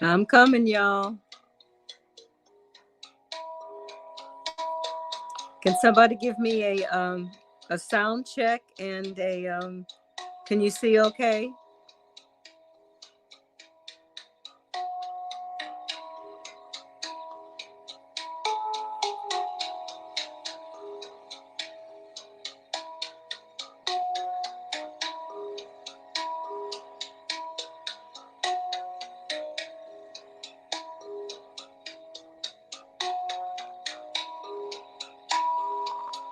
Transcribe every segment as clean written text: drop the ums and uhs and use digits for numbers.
I'm coming, y'all. Can somebody give me a sound check and a can you see okay?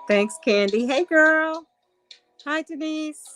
Thanks, Candy. Hey, girl. Hi, Denise.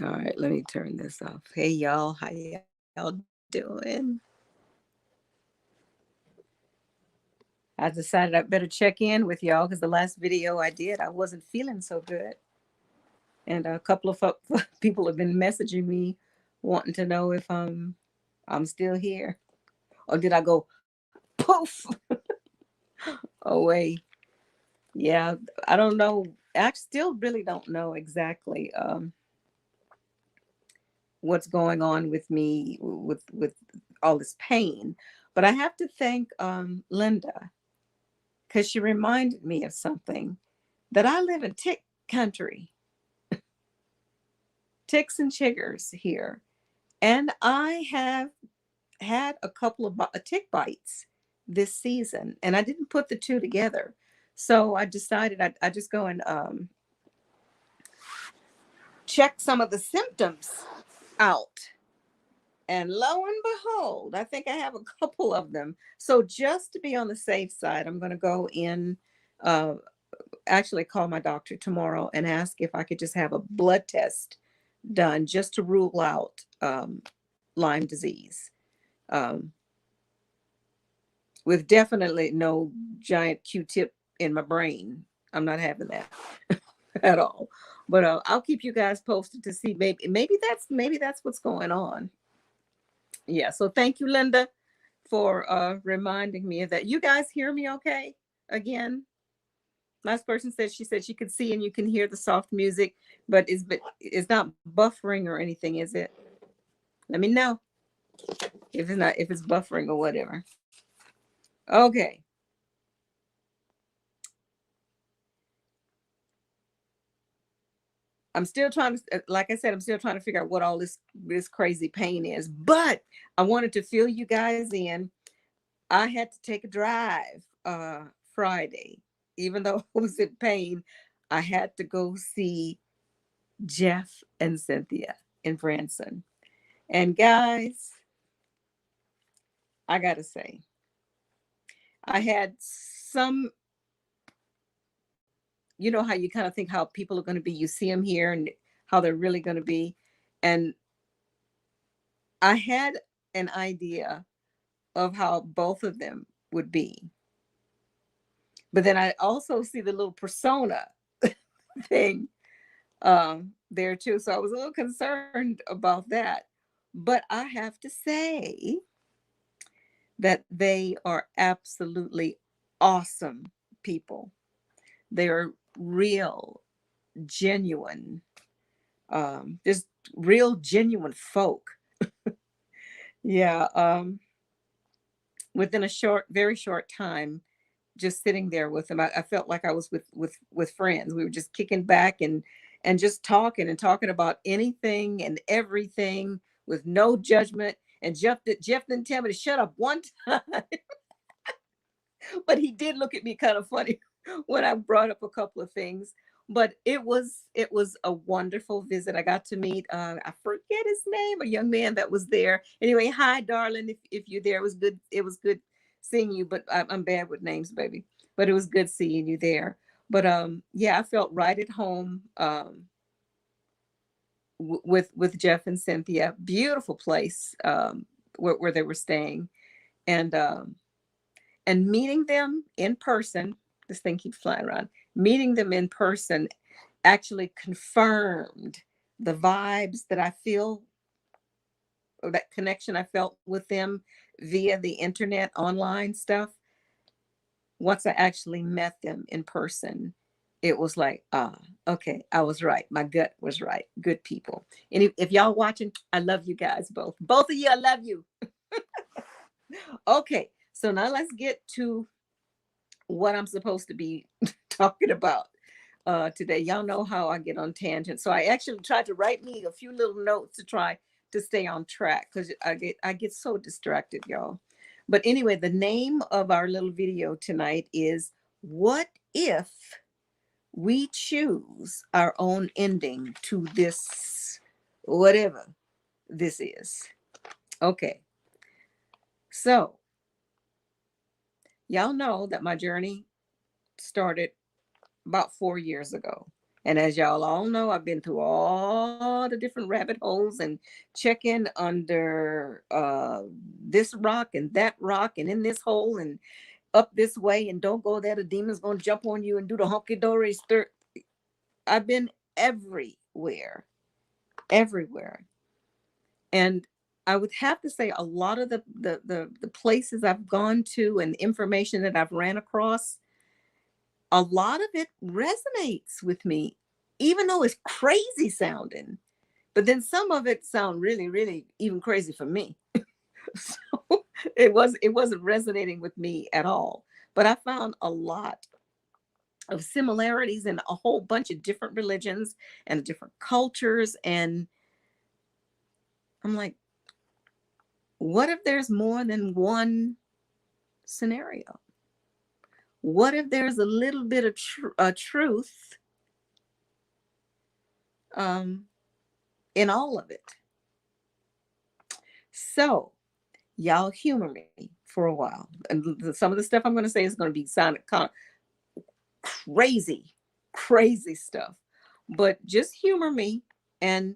All right, let me turn this off. Hey, y'all. How y'all doing? I decided I better check in with y'all because the last video I did, I wasn't feeling so good. And a couple of people have been messaging me wanting to know if I'm still here or did I go poof away. Yeah, I don't know. I still really don't know exactly what's going on with me with all this pain. But I have to thank Linda because she reminded me of something that I live in tick country, ticks and chiggers here, and I have had a couple of tick bites this season, and I didn't put the two together. So I decided I just go and check some of the symptoms out. And lo and behold, I think I have a couple of them. So just to be on the safe side, I'm going to go in, uh, actually call my doctor tomorrow and ask if I could just have a blood test done just to rule out Lyme disease. Um, with definitely no giant Q-tip in my brain. I'm not having that at all. But I'll keep you guys posted to see maybe that's what's going on. Yeah. So thank you, Linda, for reminding me of that. You guys hear me okay? Again, last person said she said she could see and you can hear the soft music, but it's not buffering or anything, is it? Let me know if it's buffering or whatever. Okay. I'm still trying to, like I said, I'm still trying to figure out what all this crazy pain is. But I wanted to fill you guys in. I had to take a drive Friday, even though I was in pain. I had to go see Jeff and Cynthia in Branson. And guys, I gotta say, I had some, you know how you kind of think how people are going to be. You see them here and how they're really going to be. And I had an idea of how both of them would be. But then I also see the little persona thing there too. So I was a little concerned about that. But I have to say that they are absolutely awesome people. They are real, genuine, just real, genuine folk. Yeah. Within a very short time, just sitting there with them, I felt like I was with friends. We were just kicking back and just talking about anything and everything with no judgment. And Jeff didn't tell me to shut up one time, but he did look at me kind of funny when I brought up a couple of things. But it was a wonderful visit. I got to meet I forget his name, a young man that was there. Anyway, hi, darling, if you're there. It was good. It was good seeing you, but I'm bad with names, baby. But it was good seeing you there. But yeah, I felt right at home with Jeff and Cynthia. Beautiful place where they were staying, and meeting them in person. This thing keeps flying around. Meeting them in person actually confirmed the vibes that I feel, or that connection I felt with them via the internet online stuff. Once I actually met them in person, it was like, okay, I was right. My gut was right. Good people. And if y'all watching, I love you guys both. Both of you, I love you. Okay, so now let's get to what I'm supposed to be talking about today. Y'all know how I get on tangents. So I actually tried to write me a few little notes to try to stay on track, because I get so distracted, y'all. But anyway, the name of our little video tonight is What If We Choose Our Own Ending to This, whatever this is. Okay. So y'all know that my journey started about 4 years ago. And as y'all all know, I've been through all the different rabbit holes and checking under this rock and that rock and in this hole and up this way, and don't go there. The demon's going to jump on you and do the hunky dory stir. I've been everywhere, everywhere. And I would have to say a lot of the places I've gone to and information that I've ran across, a lot of it resonates with me, even though it's crazy sounding. But then some of it sound really, really even crazy for me. So it wasn't resonating with me at all. But I found a lot of similarities in a whole bunch of different religions and different cultures. And I'm like, what if there's more than one scenario? What if there's a little bit of truth in all of it? So y'all humor me for a while. And some of the stuff I'm going to say is going to be sounding kind of crazy, crazy stuff. But just humor me. And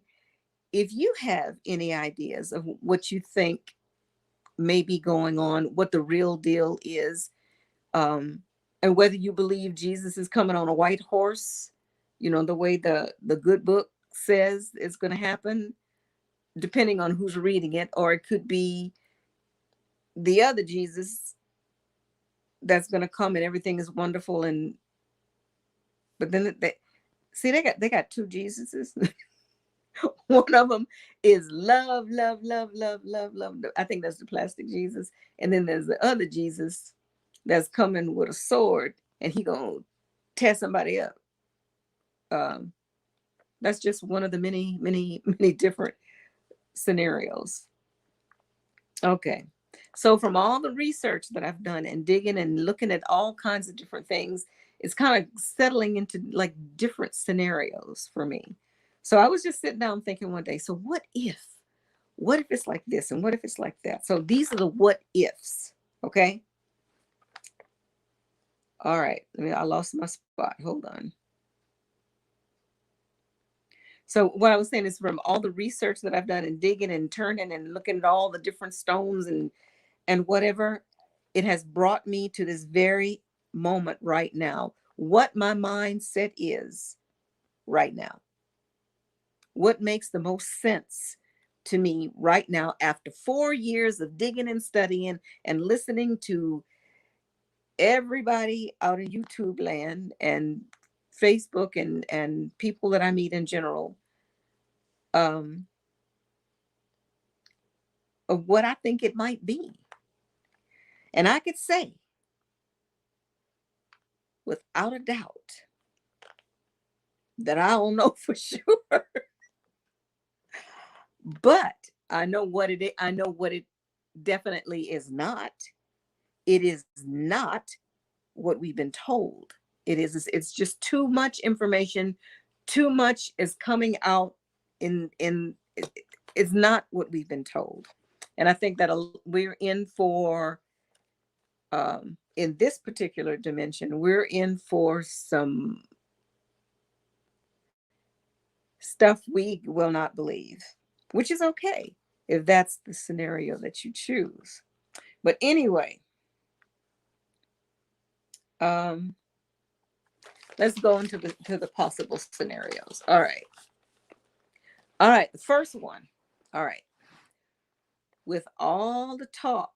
if you have any ideas of what you think may be going on, what the real deal is, and whether you believe Jesus is coming on a white horse, the way the good book says it's going to happen, depending on who's reading it, or it could be the other Jesus that's going to come and everything is wonderful. And but then they got two Jesuses. One of them is love, love, love, love, love, love. I think that's the plastic Jesus. And then there's the other Jesus that's coming with a sword and he gonna tear somebody up. Um, that's just one of the many, many, many different scenarios. Okay. So from all the research that I've done and digging and looking at all kinds of different things, it's kind of settling into like different scenarios for me. So I was just sitting down thinking one day, so what if? What if it's like this? And what if it's like that? So these are the what ifs. Okay. All right. I lost my spot. Hold on. So what I was saying is, from all the research that I've done and digging and turning and looking at all the different stones and whatever, it has brought me to this very moment right now. What my mindset is right now. What makes the most sense to me right now after 4 years of digging and studying and listening to everybody out in YouTube land and Facebook and people that I meet in general, um, of what I think it might be. And I could say without a doubt that I don't know for sure. But I know what it is. I know what it definitely is not. It is not what we've been told. It's just too much information. Too much is coming out in it's not what we've been told. And I think that we're in for in this particular dimension, we're in for some stuff we will not believe, which is okay if that's the scenario that you choose. But anyway, um, let's go into the possible scenarios. All right. All right. The first one. All right. With all the talk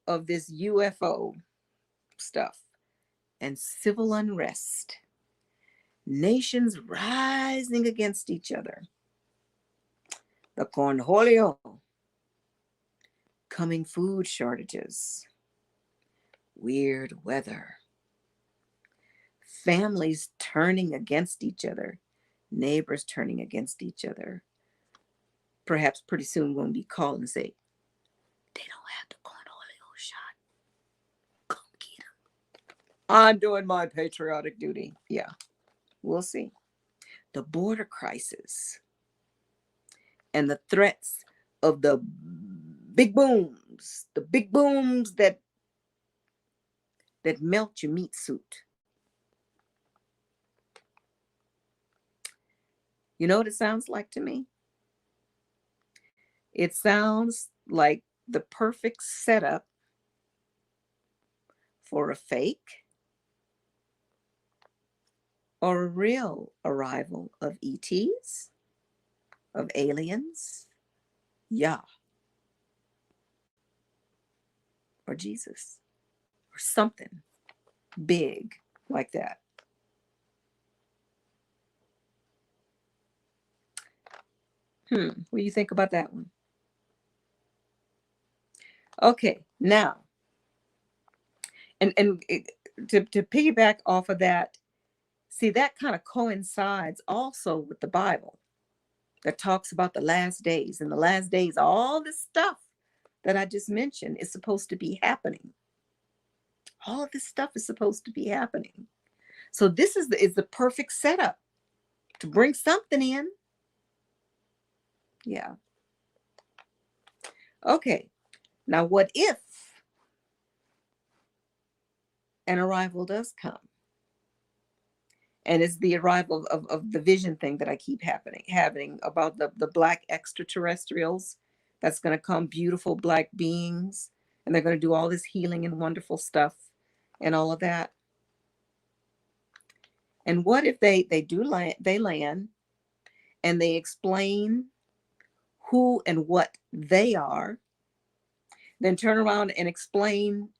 of this UFO stuff and civil unrest, nations rising against each other, the cornholio, coming food shortages, weird weather, families turning against each other, neighbors turning against each other. Perhaps pretty soon we'll be called and say, they don't have the cornholio shot. Come get them. I'm doing my patriotic duty. Yeah, we'll see. The border crisis and the threats of the big booms that melt your meat suit. You know what it sounds like to me? It sounds like the perfect setup for a fake or a real arrival of ETs, of aliens, Yah, or Jesus, or something big like that. What do you think about that one? Okay, now, and to piggyback off of that, see, that kind of coincides also with the Bible that talks about the last days. And the last days, all this stuff that I just mentioned is supposed to be happening. All of this stuff is supposed to be happening. So this is the perfect setup to bring something in. Yeah. Okay. Now, what if an arrival does come? And it's the arrival of the vision thing that I keep having about the black extraterrestrials that's going to come, beautiful black beings, and they're going to do all this healing and wonderful stuff and all of that. And what if they do land, they land and they explain who and what they are, then turn around and explain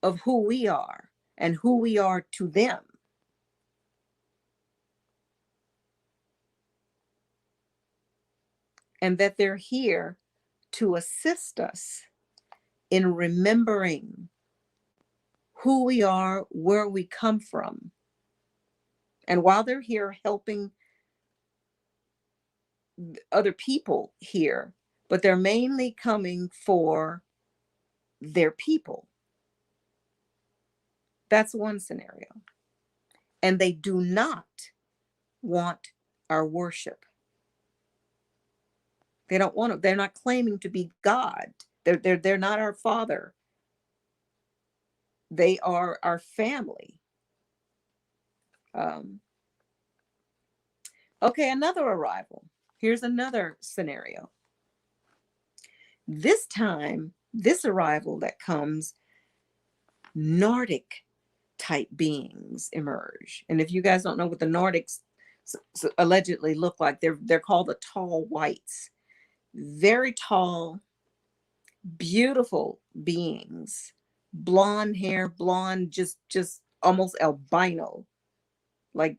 of who we are and who we are to them. And that they're here to assist us in remembering who we are, where we come from. And while they're here helping other people here, but they're mainly coming for their people. That's one scenario. And they do not want our worship. They don't want to, they're not claiming to be God. They're not our father. They are our family. Okay, another arrival. Here's another scenario. This time, this arrival that comes, Nordic type beings emerge. And if you guys don't know what the Nordics allegedly look like, they're called the tall whites. Very tall, beautiful beings, blonde hair, blonde, just almost albino, like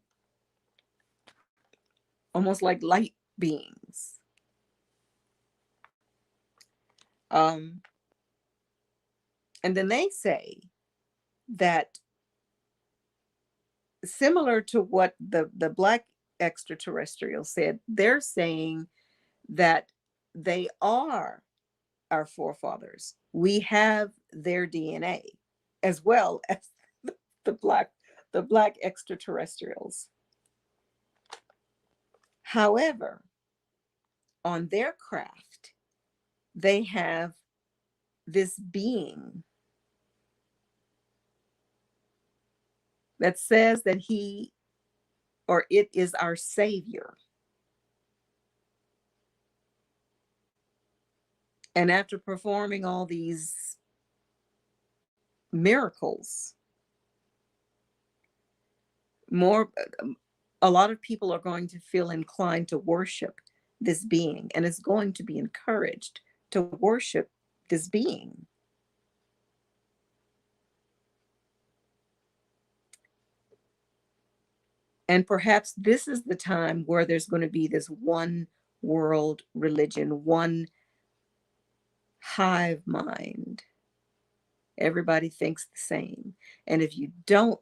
almost like light beings. And then they say that similar to what the black extraterrestrials said. They're saying that they are our forefathers. We have their DNA as well as the black the black extraterrestrials. However, on their craft, they have this being that says that he or it is our savior. And after performing all these miracles, more a lot of people are going to feel inclined to worship this being, and it's going to be encouraged to worship this being. And perhaps this is the time where there's going to be this one world religion, one hive mind. Everybody thinks the same. And if you don't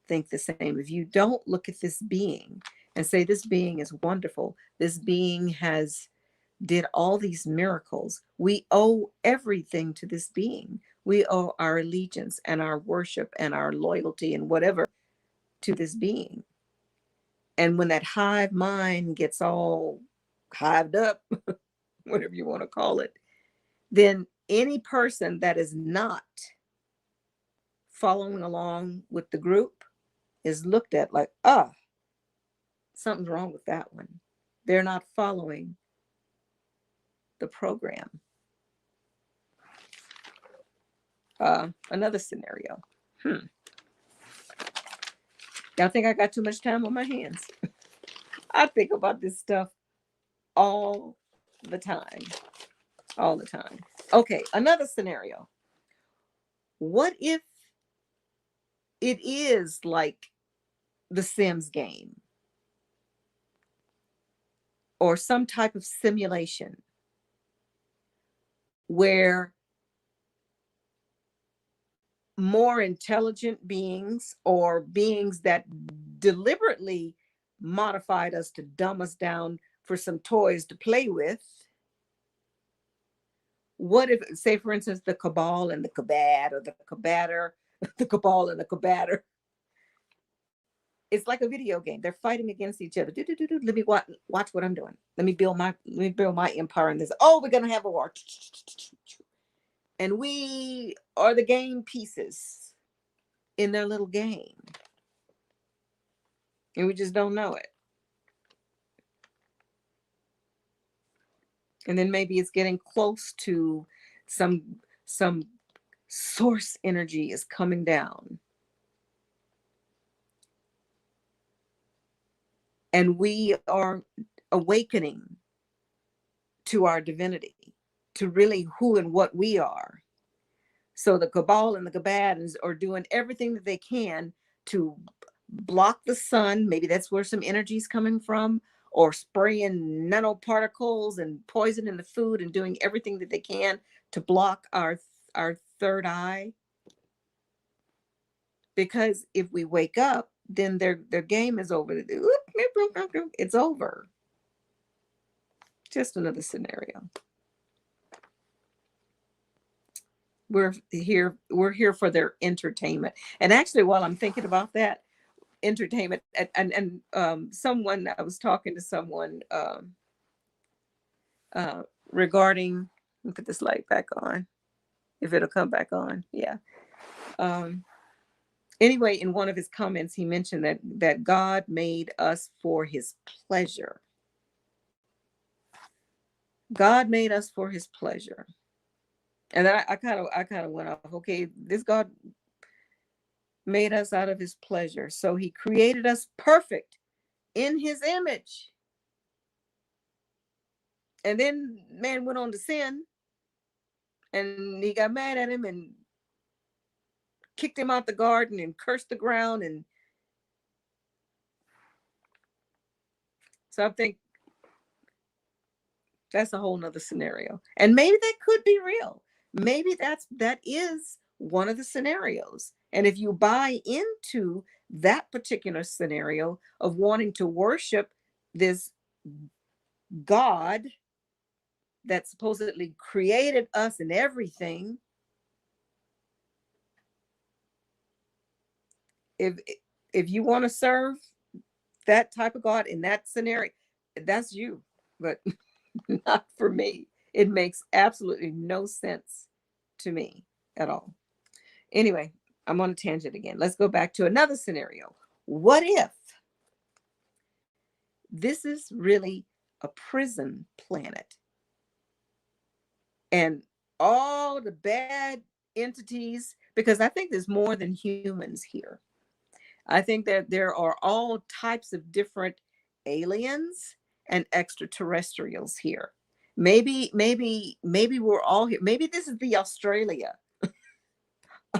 think the same, if you don't look at this being and say, this being is wonderful, this being has did all these miracles, we owe everything to this being. We owe our allegiance and our worship and our loyalty and whatever to this being. And when that hive mind gets all hived up, whatever you want to call it, then any person that is not following along with the group is looked at like, something's wrong with that one. They're not following the program. Another scenario. Y'all think I got too much time on my hands? I think about this stuff all the time. All the time. Okay, another scenario. What if it is like the Sims game or some type of simulation where more intelligent beings or beings that deliberately modified us to dumb us down for some toys to play with? What if, say, for instance, the cabal and the cabad, or the cabatter, the cabal and the cabatter? It's like a video game. They're fighting against each other. Let me watch what I'm doing. Let me build my empire in this. Oh, we're gonna have a war. And we are the game pieces in their little game. And we just don't know it. And then maybe it's getting close to some source energy is coming down. And we are awakening to our divinity, to really who and what we are. So the cabal and the cabad are doing everything that they can to block the sun. Maybe that's where some energy is coming from, or spraying nanoparticles and poison in the food and doing everything that they can to block our third eye. Because if we wake up, then their game is over. It's over. Just another scenario. We're here for their entertainment. And actually, while I'm thinking about that entertainment, and someone, I was talking to someone regarding, let me put this light back on, if it'll come back on. Yeah. Anyway, in one of his comments, he mentioned that God made us for his pleasure. God made us for his pleasure. And then I kind of went off, okay, this God made us out of his pleasure. So he created us perfect in his image. And then man went on to sin, and he got mad at him and kicked him out the garden and cursed the ground. And so I think that's a whole nother scenario. And maybe that could be real. Maybe that is one of the scenarios. And if you buy into that particular scenario of wanting to worship this God that supposedly created us and everything, if if you want to serve that type of God in that scenario, that's you, but not for me. It makes absolutely no sense to me at all. Anyway, I'm on a tangent again. Let's go back to another scenario. What if this is really a prison planet and all the bad entities, because I think there's more than humans here. I think that there are all types of different aliens and extraterrestrials here. Maybe we're all here. Maybe this is the Australia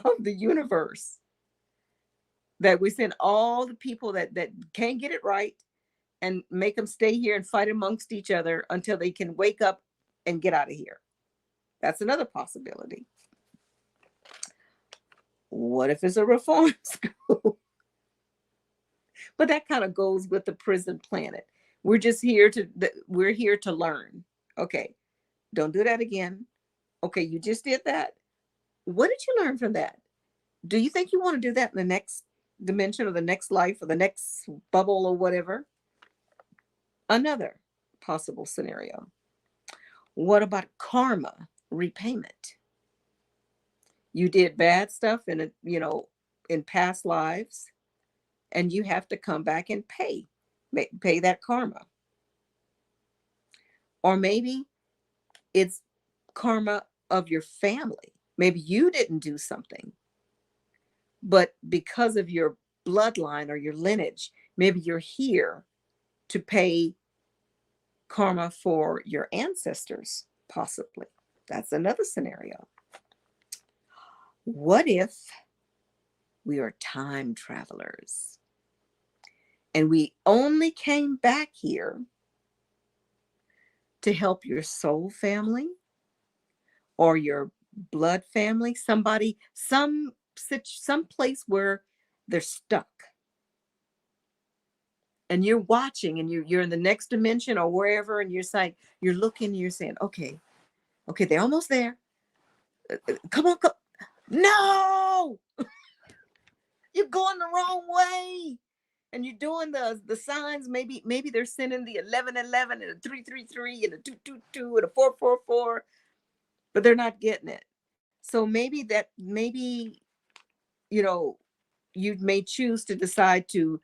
of the universe, that we send all the people that can't get it right and make them stay here and fight amongst each other until they can wake up and get out of here. That's another possibility. What if it's a reform school? But that kind of goes with the prison planet. We're here to learn. Okay, don't do that again. Okay, you just did that. What did you learn from that? Do you think you want to do that in the next dimension or the next life or the next bubble or whatever? Another possible scenario. What about karma, repayment? You did bad stuff in past lives, and you have to come back and pay that karma. Or maybe it's karma of your family. Maybe you didn't do something, but because of your bloodline or your lineage, maybe you're here to pay karma for your ancestors, possibly. That's another scenario. What if we are time travelers and we only came back here to help your soul family or your blood family, somebody, some place where they're stuck, and you're watching, and you're in the next dimension or wherever, and you're looking, you're saying, okay, they're almost there. Come on, come. No, you're going the wrong way. And you're doing the signs. Maybe they're sending the 1111 and a 333 and a 222 and a 444, but they're not getting it. So maybe you know you may choose to decide to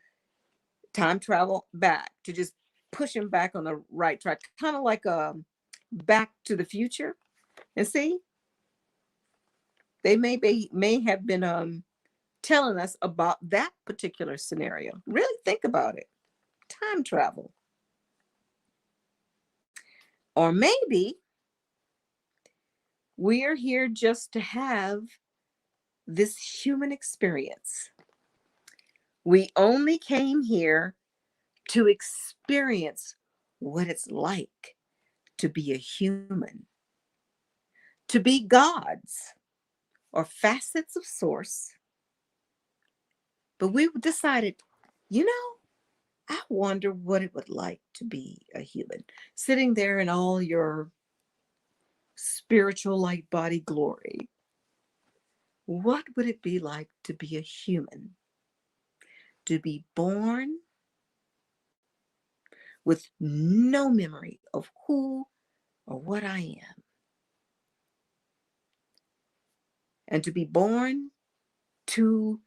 time travel back, to just push him back on the right track, kind of like Back to the Future. And see, they may have been telling us about that particular scenario. Really think about it. Time travel. Or maybe we are here just to have this human experience. We only came here to experience what it's like to be a human, to be gods or facets of source. But we decided, I wonder what it would like to be a human, sitting there in all your spiritual light body glory. What would it be like to be a human? To be born with no memory of who or what I am. And to be born to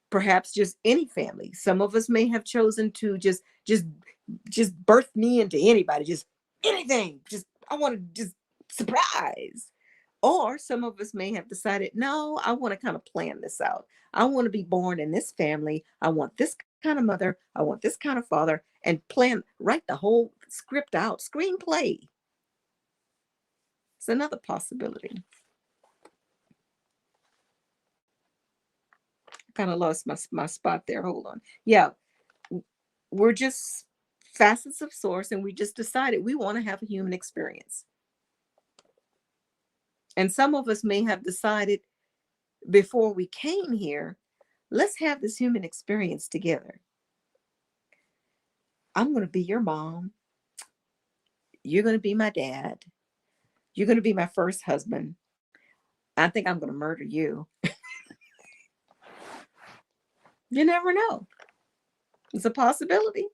perhaps just any family. Some of us may have chosen to just birth me into anybody, just anything. Just I want to just surprise. Or some of us may have decided, no, I want to kind of plan this out. I want to be born in this family. I want this kind of mother. I want this kind of father, and write the whole script out, screenplay. It's another possibility. I kind of lost my spot there. Hold on. Yeah, we're just facets of source, and we just decided we want to have a human experience. And some of us may have decided before we came here, let's have this human experience together. I'm going to be your mom. You're going to be my dad. You're going to be my first husband. I think I'm going to murder you. You never know. It's a possibility.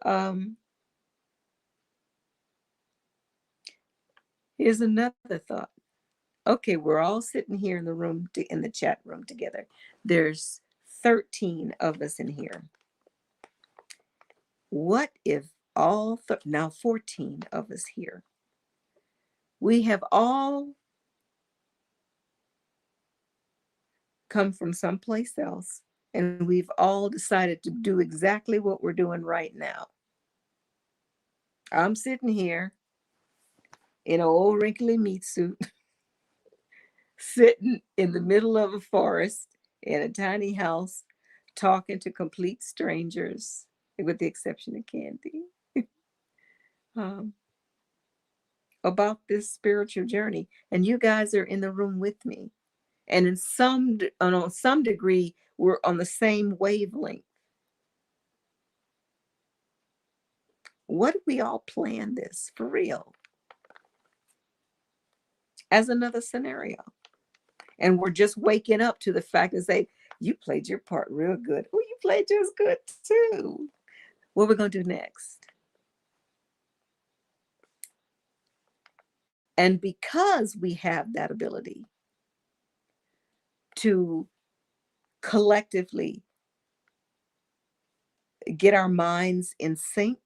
Um, Here's another thought. Okay, we're all sitting here in the room, in the chat room together. There's 13 of us in here. What if now 14 of us here, we have all come from someplace else, and we've all decided to do exactly what we're doing right now. I'm sitting here in an old wrinkly meat suit, sitting in the middle of a forest in a tiny house, talking to complete strangers, with the exception of Candy, um, about this spiritual journey. And you guys are in the room with me. And on some degree, we're on the same wavelength. What if we all plan this for real as another scenario? And we're just waking up to the fact and say, you played your part real good. Oh, you played yours good too. What we're going to do next? And because we have that ability to collectively get our minds in sync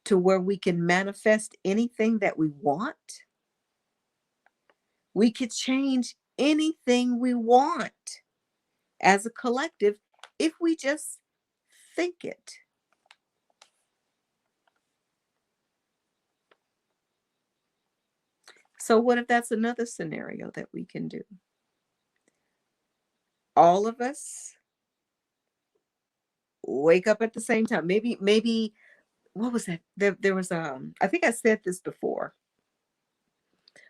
to where we can manifest anything that we want, we could change anything we want as a collective if we just think it. So, what if that's another scenario that we can do? All of us wake up at the same time. Maybe what was that? There was I think I said this before,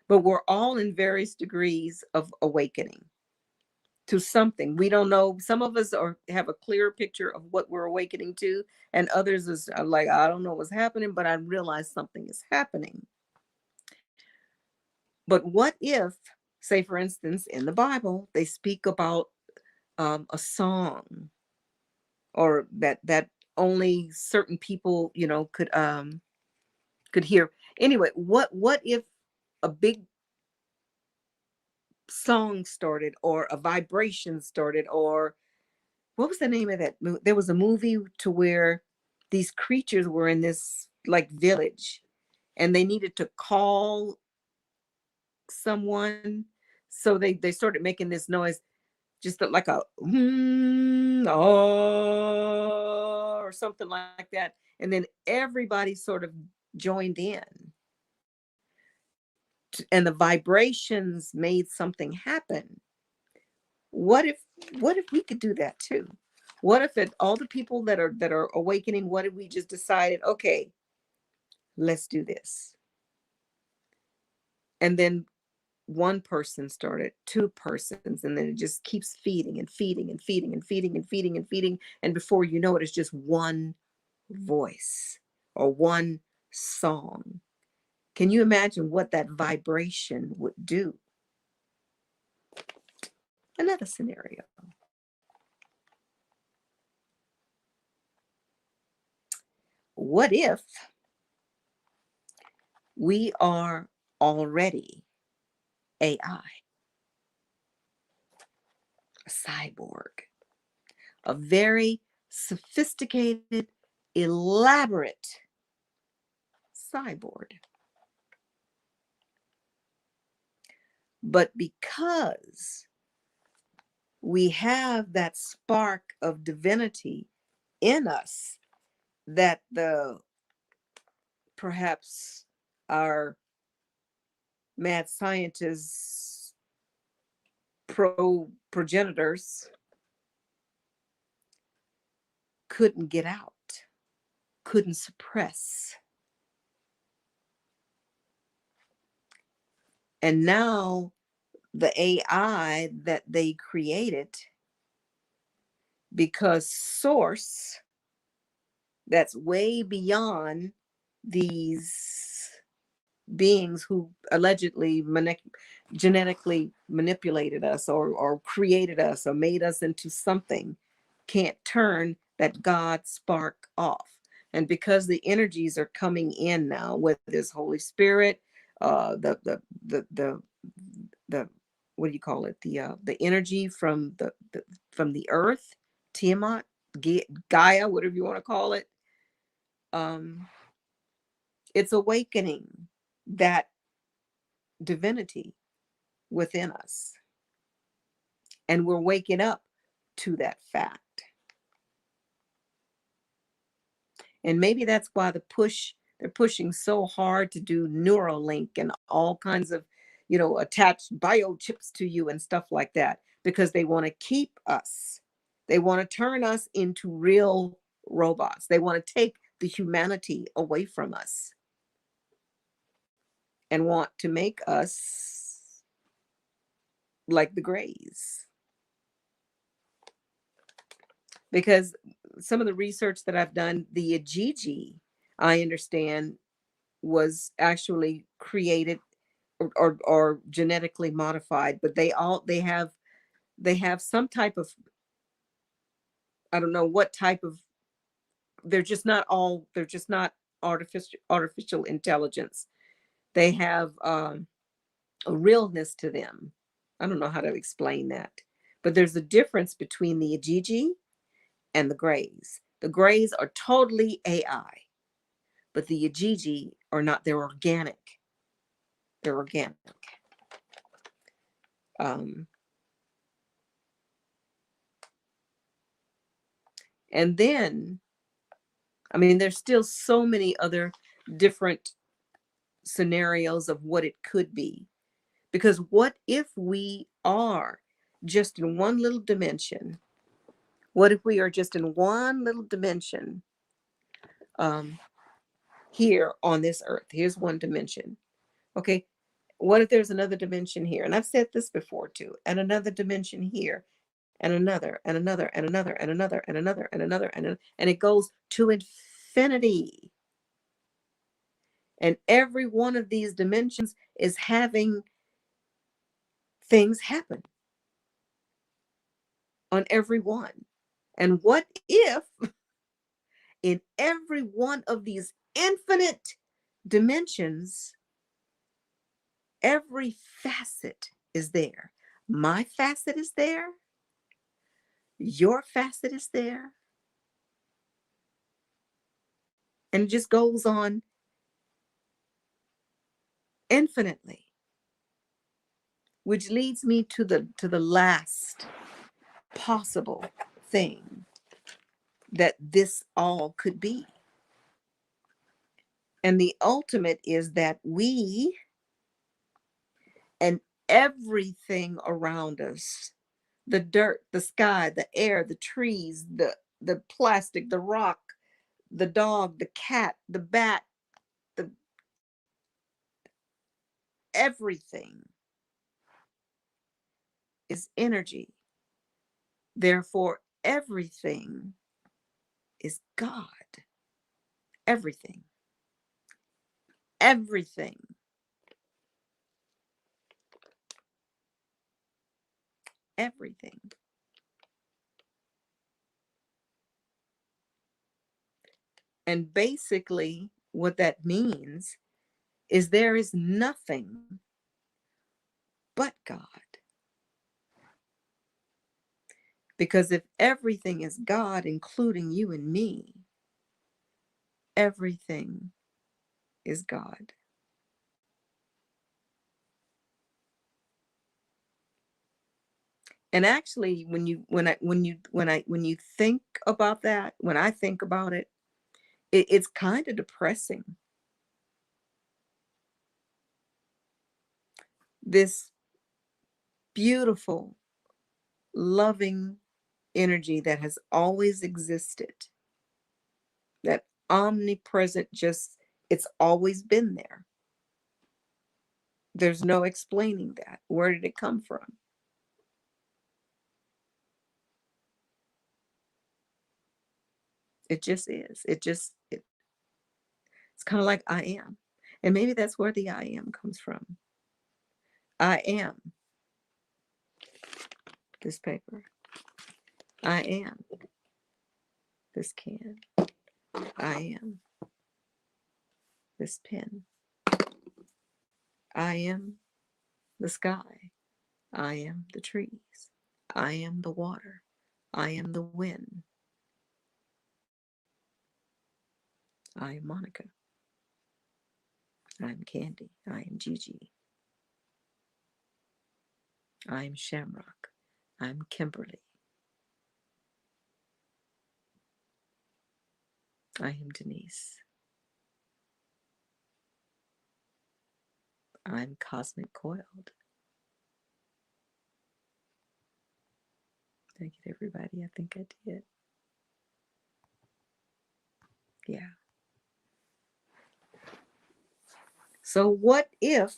but we're all in various degrees of awakening to something. We don't know. Some of us have a clearer picture of what we're awakening to, and others are like, I don't know what's happening, but I realize something is happening. But what if, say, for instance, in the Bible, they speak about a song, or that only certain people, could hear. Anyway, what if a big song started, or a vibration started, or what was the name of that movie? There was a movie to where these creatures were in this like village, and they needed to call someone, so they started making this noise, just like a or something like that, and then everybody sort of joined in, and the vibrations made something happen. what if what if we could do that too? What if all the people that are awakening, what if we just decided, okay, let's do this? And then one person started, two persons, and then it just keeps feeding and feeding and feeding and feeding and feeding and feeding, and before you know it, it's just one voice or one song. Can you imagine what that vibration would do? Another scenario. What if we are already AI, a cyborg, a very sophisticated, elaborate cyborg? But because we have that spark of divinity in us, that the perhaps our mad scientists, progenitors couldn't get out, couldn't suppress. And now the AI that they created because source that's way beyond these beings who allegedly genetically manipulated us, or created us, or made us into something, can't turn that God spark off. And because the energies are coming in now, with this Holy Spirit, the what do you call it? The energy from the earth, Tiamat, Gaia, whatever you want to call it, um, it's awakening that divinity within us, and we're waking up to that fact. And maybe that's why they're pushing so hard to do Neuralink and all kinds of, attached biochips to you and stuff like that, because they want to keep us. They want to turn us into real robots. They want to take the humanity away from us and want to make us like the Greys. Because some of the research that I've done, the Ajiji, I understand, was actually created, or genetically modified, but they have some type of, I don't know what type of, they're just not artificial intelligence. They have a realness to them. I don't know how to explain that, but there's a difference between the Ajiji and the Greys. The Greys are totally AI, but the Ajiji are not. They're organic. They're organic. Um, and then, I mean, there's still so many other different scenarios of what it could be. Because what if we are just in one little dimension? What if we are just in one little dimension, um, here on this earth? Here's one dimension. Okay. What if there's another dimension here? And I've said this before too, and another dimension here, and another, and another, and another, and another, and another, and another, and it goes to infinity. And every one of these dimensions is having things happen on every one. And what if in every one of these infinite dimensions, every facet is there? My facet is there. Your facet is there. And it just goes on infinitely, which leads me to the last possible thing that this all could be. And the ultimate is that we and everything around us, the dirt, the sky, the air, the trees, the plastic, the rock, the dog, the cat, the bat, the everything is energy. Therefore, everything is God. Everything. Everything. Everything. And basically, what that means is there is nothing but God. Because if everything is God, including you and me, everything is God. And actually, when you think about that, when I think about it, it's kind of depressing. This beautiful, loving energy that has always existed, that omnipresent, just, it's always been there. There's no explaining that. Where did it come from? It just is. It's kind of like I am. And maybe that's where the I am comes from. I am this paper. I am this can. I am this pen. I am the sky. I am the trees. I am the water. I am the wind. I am Monica. I am Candy. I am Gigi. I am Shamrock. I'm Kimberly. I am Denise. I'm Cosmic Coiled. Thank you, everybody. I think I did. Yeah. So what if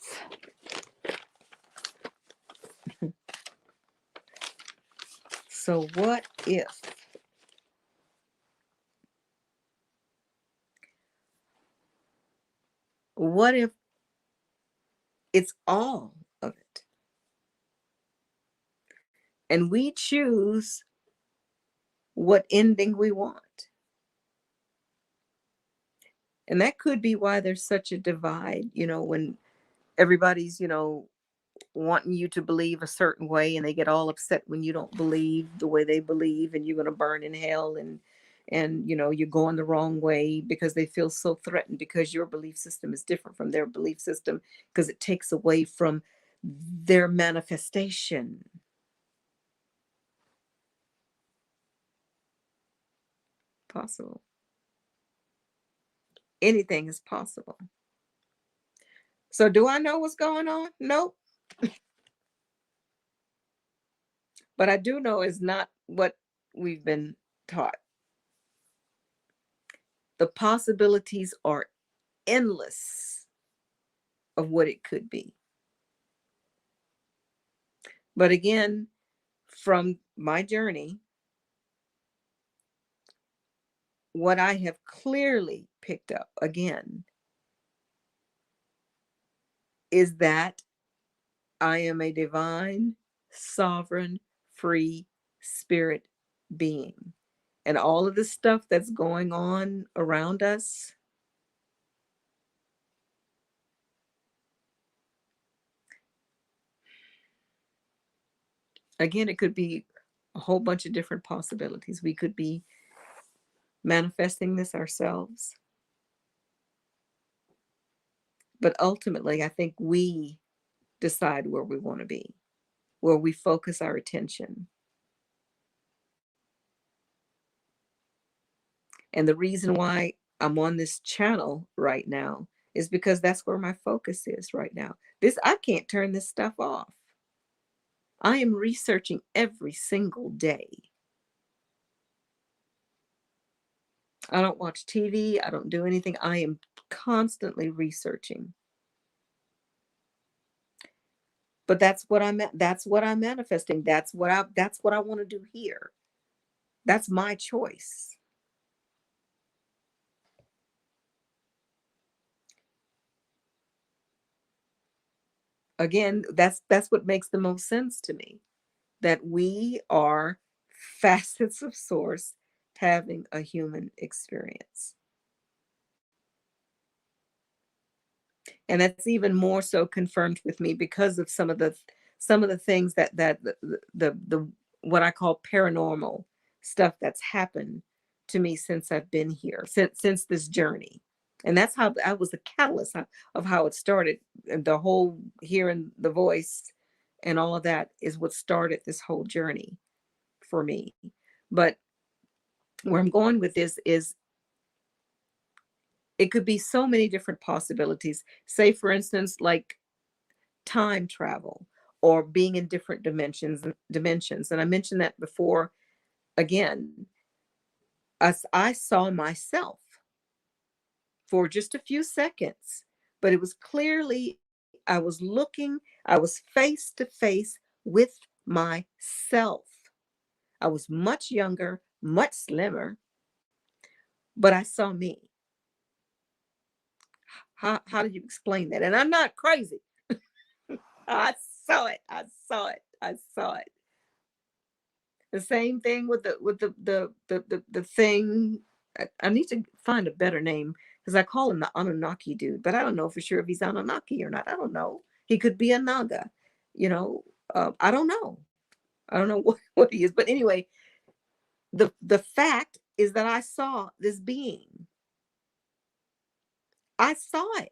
so what if what if it's all of it and we choose what ending we want? And that could be why there's such a divide, when everybody's, wanting you to believe a certain way, and they get all upset when you don't believe the way they believe, and you're going to burn in hell, and you're going the wrong way because they feel so threatened because your belief system is different from their belief system, because it takes away from their manifestation. Possible. Anything is possible. So do I know what's going on? Nope. But I do know it's not what we've been taught. The possibilities are endless of what it could be. But again, from my journey, what I have clearly picked up again is that I am a divine, sovereign, free spirit being. And all of the stuff that's going on around us, again, it could be a whole bunch of different possibilities. We could be manifesting this ourselves. But ultimately, I think we decide where we want to be, where we focus our attention. And the reason why I'm on this channel right now is because that's where my focus is right now. I can't turn this stuff off. I am researching every single day. I don't watch TV. I don't do anything. I am constantly researching. But that's what I'm manifesting. That's what I want to do here. That's my choice. Again, that's what makes the most sense to me. That we are facets of source having a human experience. And that's even more so confirmed with me because of some of the things that the what I call paranormal stuff that's happened to me since I've been here, since this journey. And that's how I was the catalyst of how it started. And the whole hearing the voice and all of that is what started this whole journey for me. But where I'm going with this is it could be so many different possibilities. Say, for instance, like time travel or being in different dimensions. And I mentioned that before. Again, as I saw myself for just a few seconds, but it was clearly I was face to face with myself. I was much younger, much slimmer, but I saw me. How did you explain that? And I'm not crazy. I saw it. I saw it. I saw it. The same thing with the thing. I need to find a better name because I call him the Anunnaki dude, but I don't know for sure if he's Anunnaki or not. I don't know. He could be a Naga, you know. I don't know. I don't know what he is. But anyway, the fact is that I saw this being. I saw it.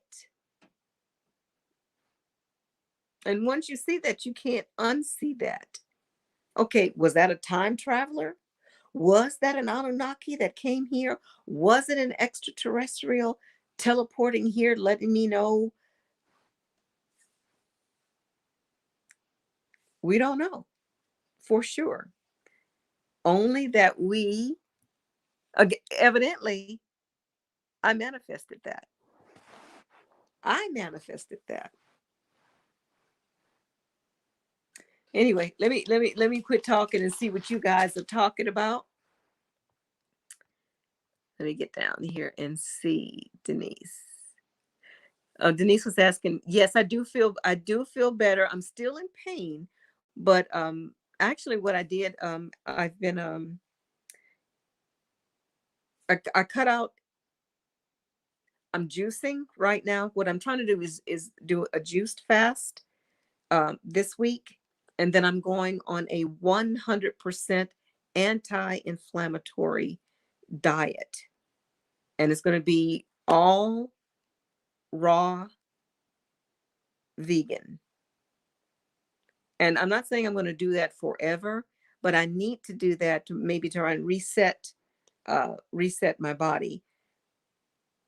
And once you see that, you can't unsee that. Okay, was that a time traveler? Was that an Anunnaki that came here? Was it an extraterrestrial teleporting here, letting me know? We don't know for sure. Only that evidently, I manifested that. I manifested that. Anyway, let me quit talking and see what you guys are talking about. Let me get down here and see Denise. Denise was asking, yes, I do feel better. I'm still in pain, but actually what I did, I've been I cut out. I'm juicing right now. What I'm trying to do is do a juiced fast this week, and then I'm going on a 100% anti-inflammatory diet, and it's going to be all raw vegan. And I'm not saying I'm going to do that forever, but I need to do that to maybe try and reset my body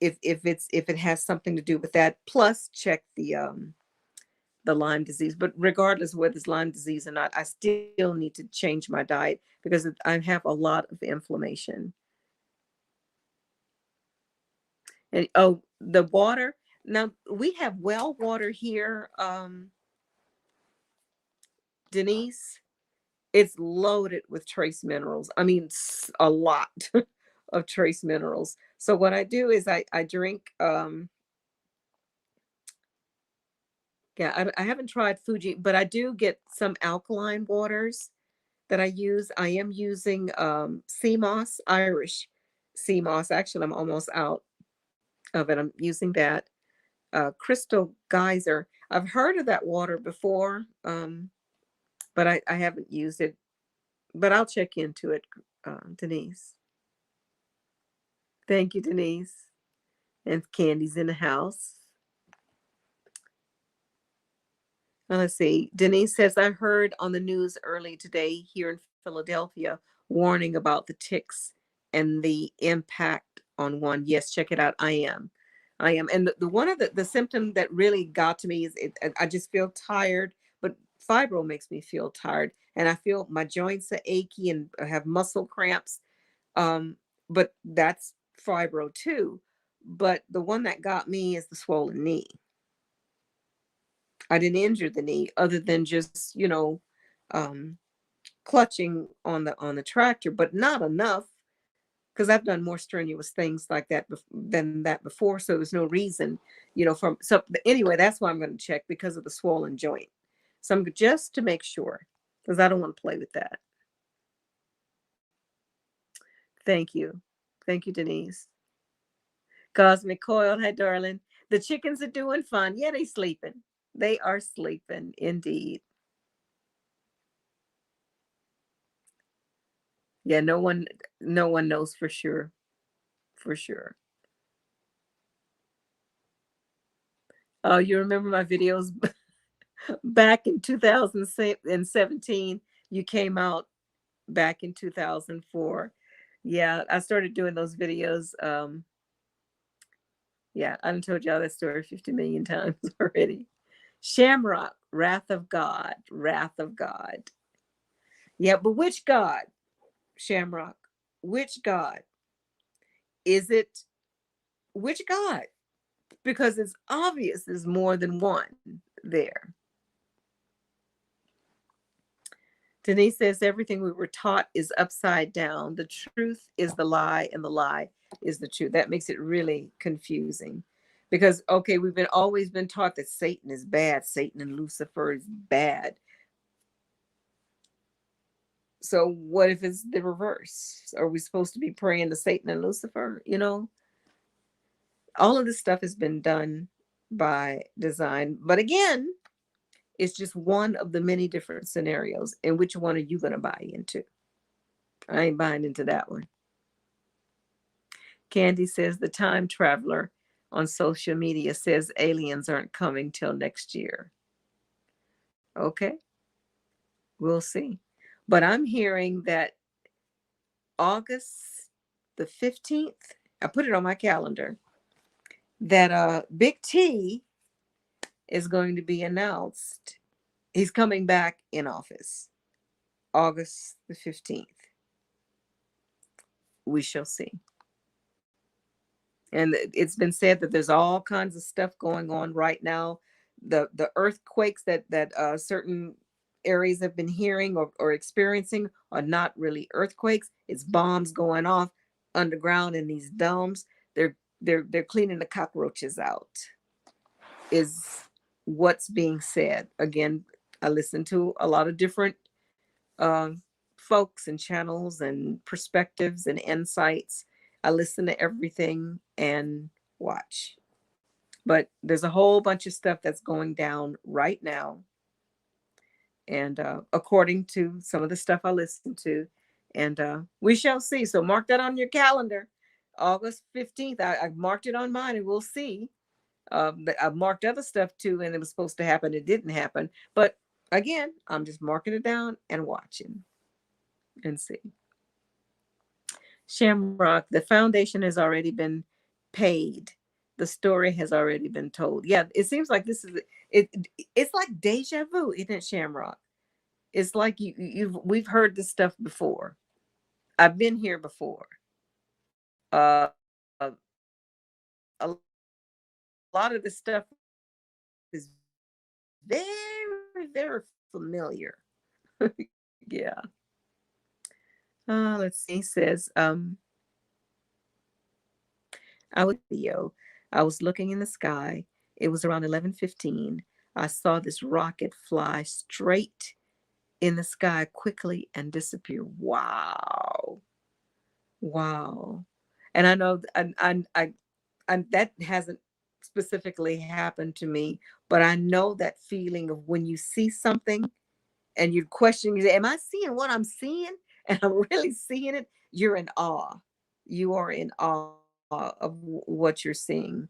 if it has something to do with that. Plus, check the Lyme disease. But regardless of whether it's Lyme disease or not, I still need to change my diet because I have a lot of inflammation. And oh, the water. Now we have well water here, Denise. It's loaded with trace minerals. I mean, a lot of trace minerals. So what I do is I drink. Yeah, I haven't tried Fuji, but I do get some alkaline waters that I use. I am using sea moss, Irish sea moss. Actually, I'm almost out of it. I'm using that crystal geyser. I've heard of that water before, but I haven't used it. But I'll check into it, Denise. Thank you, Denise. And Candy's in the house. Let's see. Denise says, I heard on the news early today here in Philadelphia warning about the ticks and the impact on one. Yes, check it out. I am. I am. And the one of the symptom that really got to me is I just feel tired, but fibro makes me feel tired. And I feel my joints are achy and I have muscle cramps. Um, but that's fibro too. But the one that got me is the swollen knee. I didn't injure the knee other than just, um, clutching on the tractor, but not enough because I've done more strenuous things like that than that before. So there's no reason, anyway, that's why I'm going to check because of the swollen joint. So I'm just to make sure because I don't want to play with that. Thank you. Thank you, Denise. Cosmic Coil. Hi, darling. The chickens are doing fun. Yeah, they sleeping. They are sleeping indeed. Yeah, no one knows for sure. For sure. Oh, you remember my videos back in 2017? You came out back in 2004. Yeah, I started doing those videos. Yeah, I've told y'all that story 50 million times already. Shamrock, Wrath of God, Wrath of God. Yeah, but which God, Shamrock? Which God? Is it which God? Because it's obvious there's more than one there. Denise says everything we were taught is upside down. The truth is the lie, and the lie is the truth. That makes it really confusing. Because okay, we've been always been taught that Satan is bad, Satan and Lucifer is bad. So what if it's the reverse? Are we supposed to be praying to Satan and Lucifer? All of this stuff has been done by design. But again, it's just one of the many different scenarios. And which one are you going to buy into? I ain't buying into that one. Candy says the time traveler on social media says aliens aren't coming till next year. Okay, we'll see. But I'm hearing that August the 15th, I put it on my calendar, that Big T is going to be announced. He's coming back in office August the 15th. We shall see. And it's been said that there's all kinds of stuff going on right now. The earthquakes that certain areas have been hearing or experiencing are not really earthquakes. It's bombs going off underground in these domes. They're cleaning the cockroaches out, is what's being said. Again, I listen to a lot of different uh, folks and channels and perspectives and insights. I listen to everything and watch. But there's a whole bunch of stuff that's going down right now. And according to some of the stuff I listen to, and we shall see. So mark that on your calendar. August 15th. I marked it on mine and we'll see. I've marked other stuff too, and it was supposed to happen. It didn't happen. But again, I'm just marking it down and watching and see. Shamrock, the foundation has already been paid. The story has already been told. Yeah, it seems like this is it. It's like deja vu, isn't it, Shamrock? It's like we've heard this stuff before. I've been here before. Uh, a lot of this stuff is very familiar. Yeah. Let's see. Says I was video. I was looking in the sky. It was around 11:15. I saw this rocket fly straight in the sky quickly and disappear. Wow. Wow. And I know and that hasn't specifically happened to me, but I know that feeling of when you see something and you're questioning, am I seeing what I'm seeing? And I'm really seeing it. You're in awe. You are in awe of what you're seeing.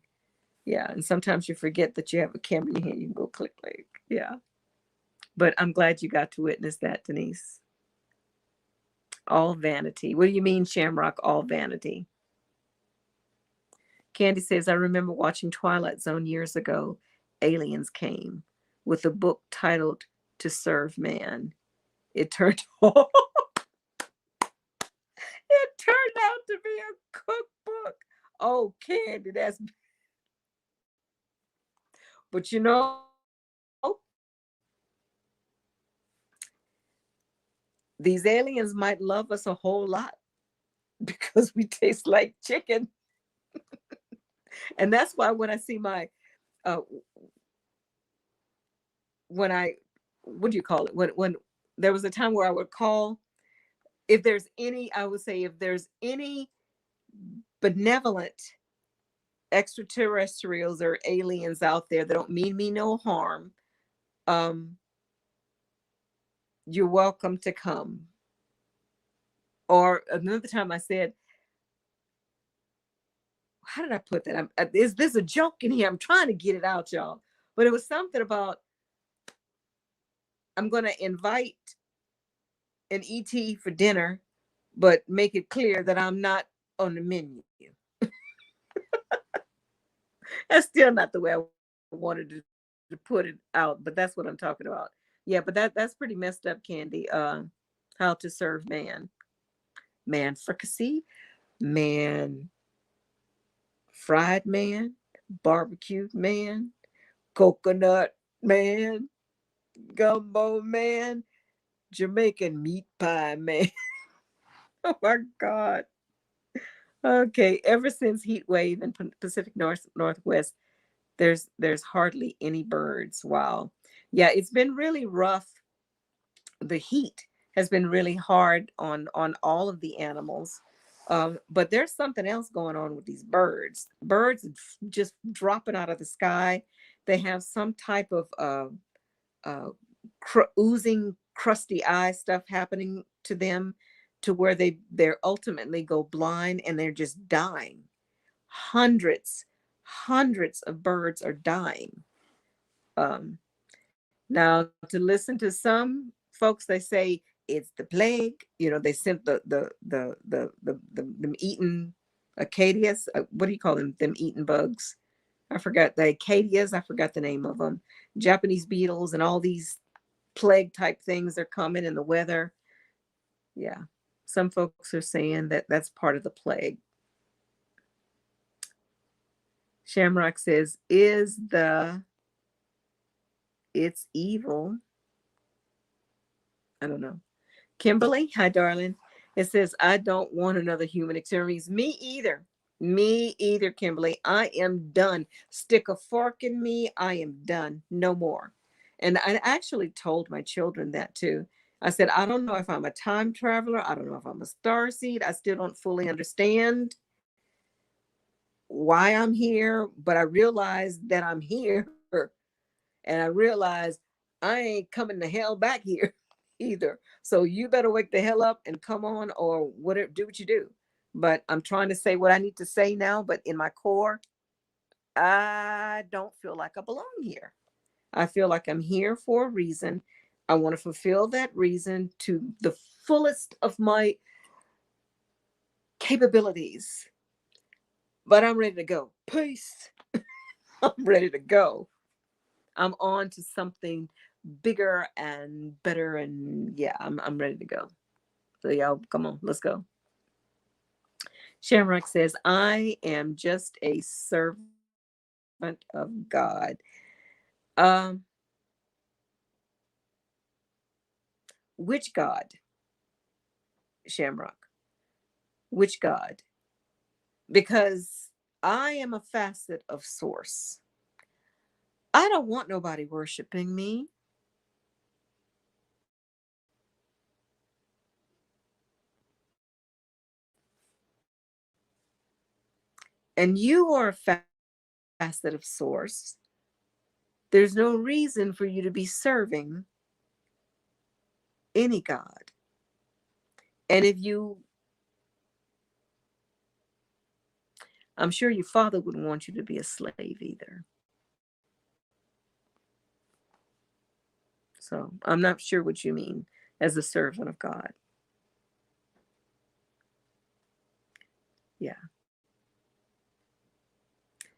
Yeah. And sometimes you forget that you have a camera in your hand. You can go click. Yeah. But I'm glad you got to witness that, Denise. All vanity. What do you mean, Shamrock? All vanity. Candy says, I remember watching Twilight Zone years ago. Aliens came with a book titled To Serve Man. It turned it turned out to be a cookbook. Oh, Candy, that's but these aliens might love us a whole lot because we taste like chicken. And that's why when I see my uh when I what do you call it? When there was a time where I would call, if there's any, I would say if there's any benevolent extraterrestrials or aliens out there that don't mean me no harm, um, you're welcome to come. Or another time I said, how did I put that? Is this a joke in here? I'm trying to get it out, y'all. But it was something about I'm going to invite an ET for dinner, but make it clear that I'm not on the menu. That's still not the way I wanted to put it out, but that's what I'm talking about. Yeah, but that's pretty messed up, Candy. How to serve man. Man fricassee, man fried man, barbecued man, coconut man, gumbo man. Jamaican meat pie, man. Oh my God. Okay. Ever since heat wave in Pacific Northwest, there's hardly any birds. Wow. Yeah, it's been really rough. The heat has been really hard on all of the animals. But there's something else going on with these birds. Birds just dropping out of the sky. They have some type of oozing crusty eye stuff happening to them, to where they're ultimately go blind and they're just dying. Hundreds of birds are dying. um Now, to listen to some folks, they say it's the plague. They sent them eating acadias. What do you call them? Them eating bugs. I forgot the acadias. I forgot the name of them. Japanese beetles and all these plague type things are coming in the weather. Yeah, some folks are saying that that's part of the plague. Shamrock says, "Is the it's evil?" I don't know. Kimberly, hi, darling. It says, "I don't want another human experience." Me either. Me either, Kimberly. I am done. Stick a fork in me. I am done. No more. And I actually told my children that too. I said, I don't know if I'm a time traveler. I don't know if I'm a star seed. I still don't fully understand why I'm here, but I realize that I'm here. And I realized I ain't coming the hell back here either. So you better wake the hell up and come on, or whatever, do what you do. But I'm trying to say what I need to say now, but in my core, I don't feel like I belong here. I feel like I'm here for a reason. I want to fulfill that reason to the fullest of my capabilities. But I'm ready to go. Peace. I'm ready to go. I'm on to something bigger and better, and yeah, I'm ready to go. So y'all, come on, let's go. Shamrock says, "I am just a servant of God." Um, which God, Shamrock? Which God? Because I am a facet of Source. I don't want nobody worshiping me. And you are a facet of Source. There's no reason for you to be serving any God. And if you, I'm sure your father wouldn't want you to be a slave either. So I'm not sure what you mean as a servant of God. Yeah.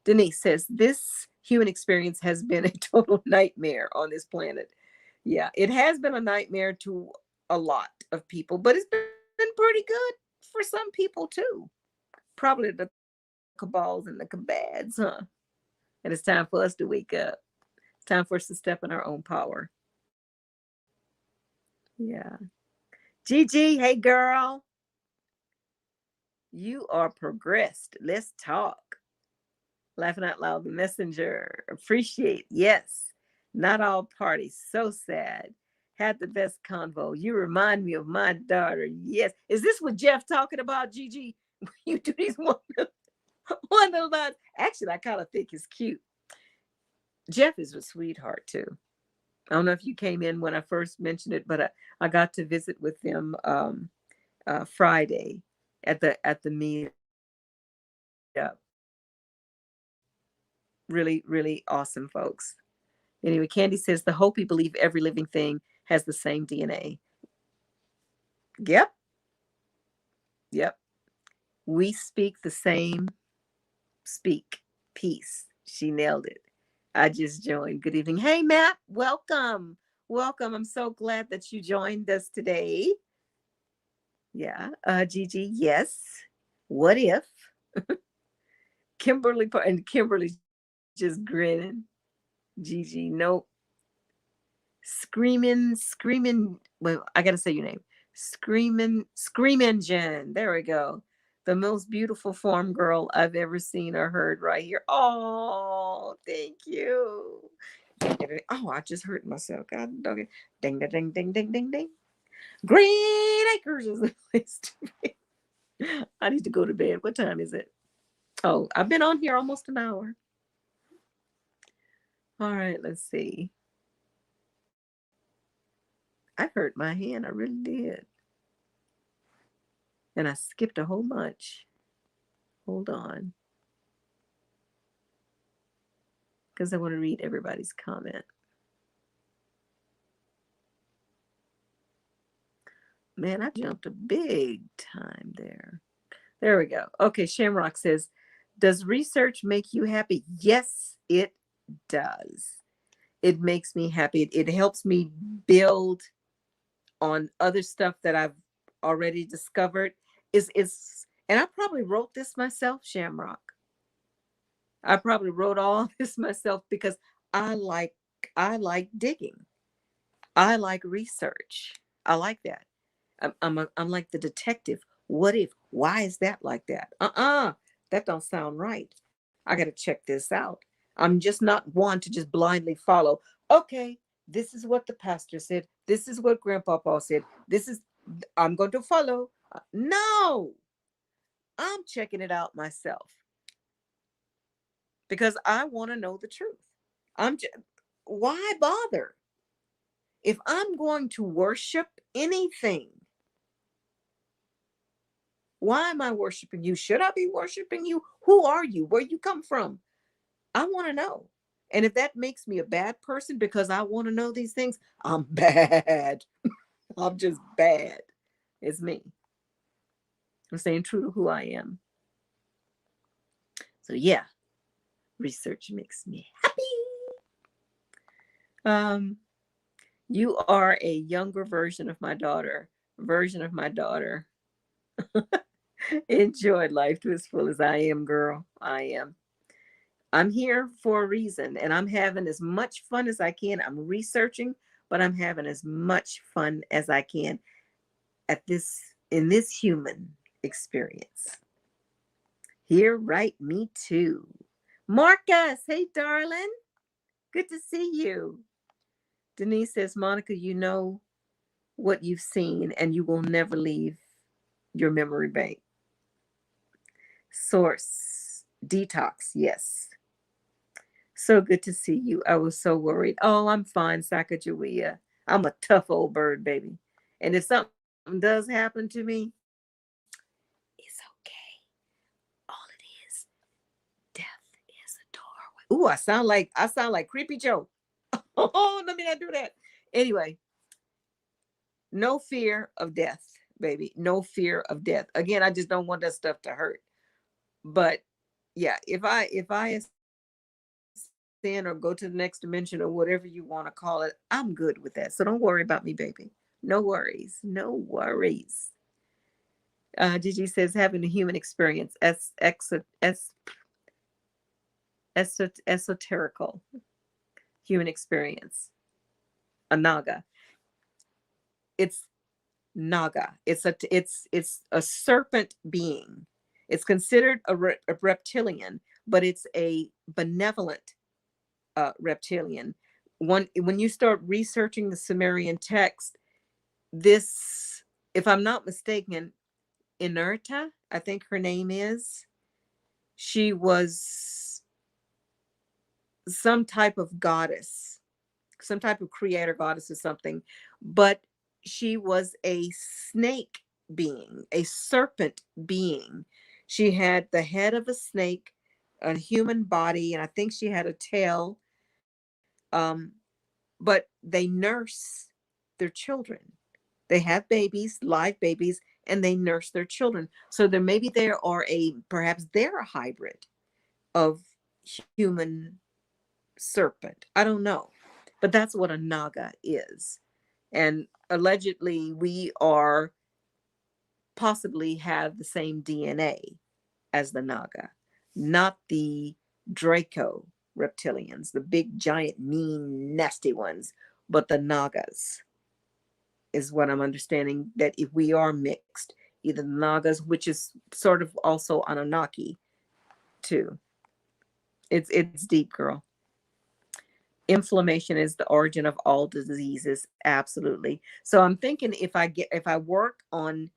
Denise says, "This human experience has been a total nightmare on this planet." Yeah, it has been a nightmare to a lot of people, but it's been pretty good for some people too. Probably the cabals and the cabads, huh? And it's time for us to wake up. It's time for us to step in our own power. Yeah. Gigi, hey girl, you are progressed. Let's talk. Laughing out loud, the messenger. Appreciate. Yes. Not all parties. So sad. Had the best convo. You remind me of my daughter. Yes. Is this what Jeff talking about, Gigi? You do these one of those. Actually, I kind of think it's cute. Jeff is a sweetheart too. I don't know if you came in when I first mentioned it, but I got to visit with them Friday at the meetup. Really, really awesome folks. Anyway, Candy says, "The Hopi believe every living thing has the same DNA." Yep, yep. We speak the same speak. Peace. She nailed it. I just joined. Good evening. Hey, Matt. Welcome. Welcome. I'm so glad that you joined us today. Yeah. Gigi, yes. What if? And Kimberly's just grinning. Gigi, nope. Screaming. Well, I gotta say your name. Screaming Jen. There we go. The most beautiful form girl I've ever seen or heard right here. Oh, thank you. Oh, I just hurt myself. God dog it. Ding, ding, ding, ding, ding, ding, ding. Green Acres is the place to be. I need to go to bed. What time is it? Oh, I've been on here almost an hour. All right, let's see. I hurt my hand. I really did. And I skipped a whole bunch. Hold on. Because I want to read everybody's comment. Man, I jumped a big time there. There we go. Okay, Shamrock says, does research make you happy? Yes, it does. It makes me happy. It helps me build on other stuff that I've already discovered. And I probably wrote this myself, Shamrock. I probably wrote all this myself because I like digging. I like research. I like that. I'm like the detective. What if? Why is that like that? That don't sound right. I got to check this out. I'm just not one to just blindly follow. Okay, this is what the pastor said. This is what Grandpa Paul said. I'm going to follow. No, I'm checking it out myself because I want to know the truth. Why bother? If I'm going to worship anything, why am I worshiping you? Should I be worshiping you? Who are you? Where you come from? I want to know. And if that makes me a bad person because I want to know these things, I'm bad. I'm just bad. It's me. I'm staying true to who I am. So yeah, research makes me happy. You are a younger version of my daughter. Enjoy life to its full as I am, girl. I am. I'm here for a reason and I'm having as much fun as I can. I'm researching, but I'm having as much fun as I can in this human experience. Here, right? Me too. Marcus, hey, darling. Good to see you. Denise says, Monica, you know what you've seen and you will never leave your memory bank. Source, detox, yes. So good to see you. I was so worried. Oh, I'm fine, Sacagawea. I'm a tough old bird, baby. And if something does happen to me, it's okay. All it is, death is a doorway. Ooh, I sound like Creepy Joe. Oh, let me not do that. Anyway, no fear of death, baby. No fear of death. Again, I just don't want that stuff to hurt. But yeah, if I sin or go to the next dimension or whatever you want to call it, I'm good with that. So don't worry about me, baby. No worries. No worries. Gigi says having a human experience, esoterical human experience. A naga. It's naga. It's a serpent being. It's considered a reptilian, but it's a benevolent reptilian. When you start researching the Sumerian text, this, if I'm not mistaken, Inerta, I think her name is, she was some type of goddess, some type of creator goddess or something, but she was a snake being, a serpent being. She had the head of a snake, a human body, and I think she had a tail. But they nurse their children. They have babies, live babies, and they nurse their children. So perhaps they're a hybrid of human serpent. I don't know. But that's what a naga is. And allegedly we are possibly have the same DNA as the naga, not the Draco reptilians, the big, giant, mean, nasty ones. but the Nagas is what I'm understanding, that if we are mixed, either the Nagas, which is sort of also Anunnaki too. It's deep, girl. Inflammation is the origin of all diseases. Absolutely. So I'm thinking, if I work on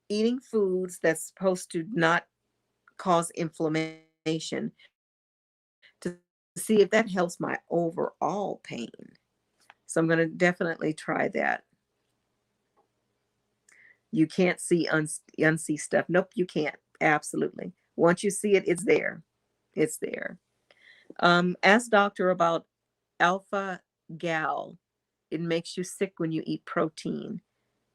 eating foods that's supposed to not cause inflammation, to see if that helps my overall pain. So I'm going to definitely try that. You can't see unsee stuff. Nope, you can't. Absolutely. Once you see it, it's there. It's there. Ask doctor about alpha gal. It makes you sick when you eat protein.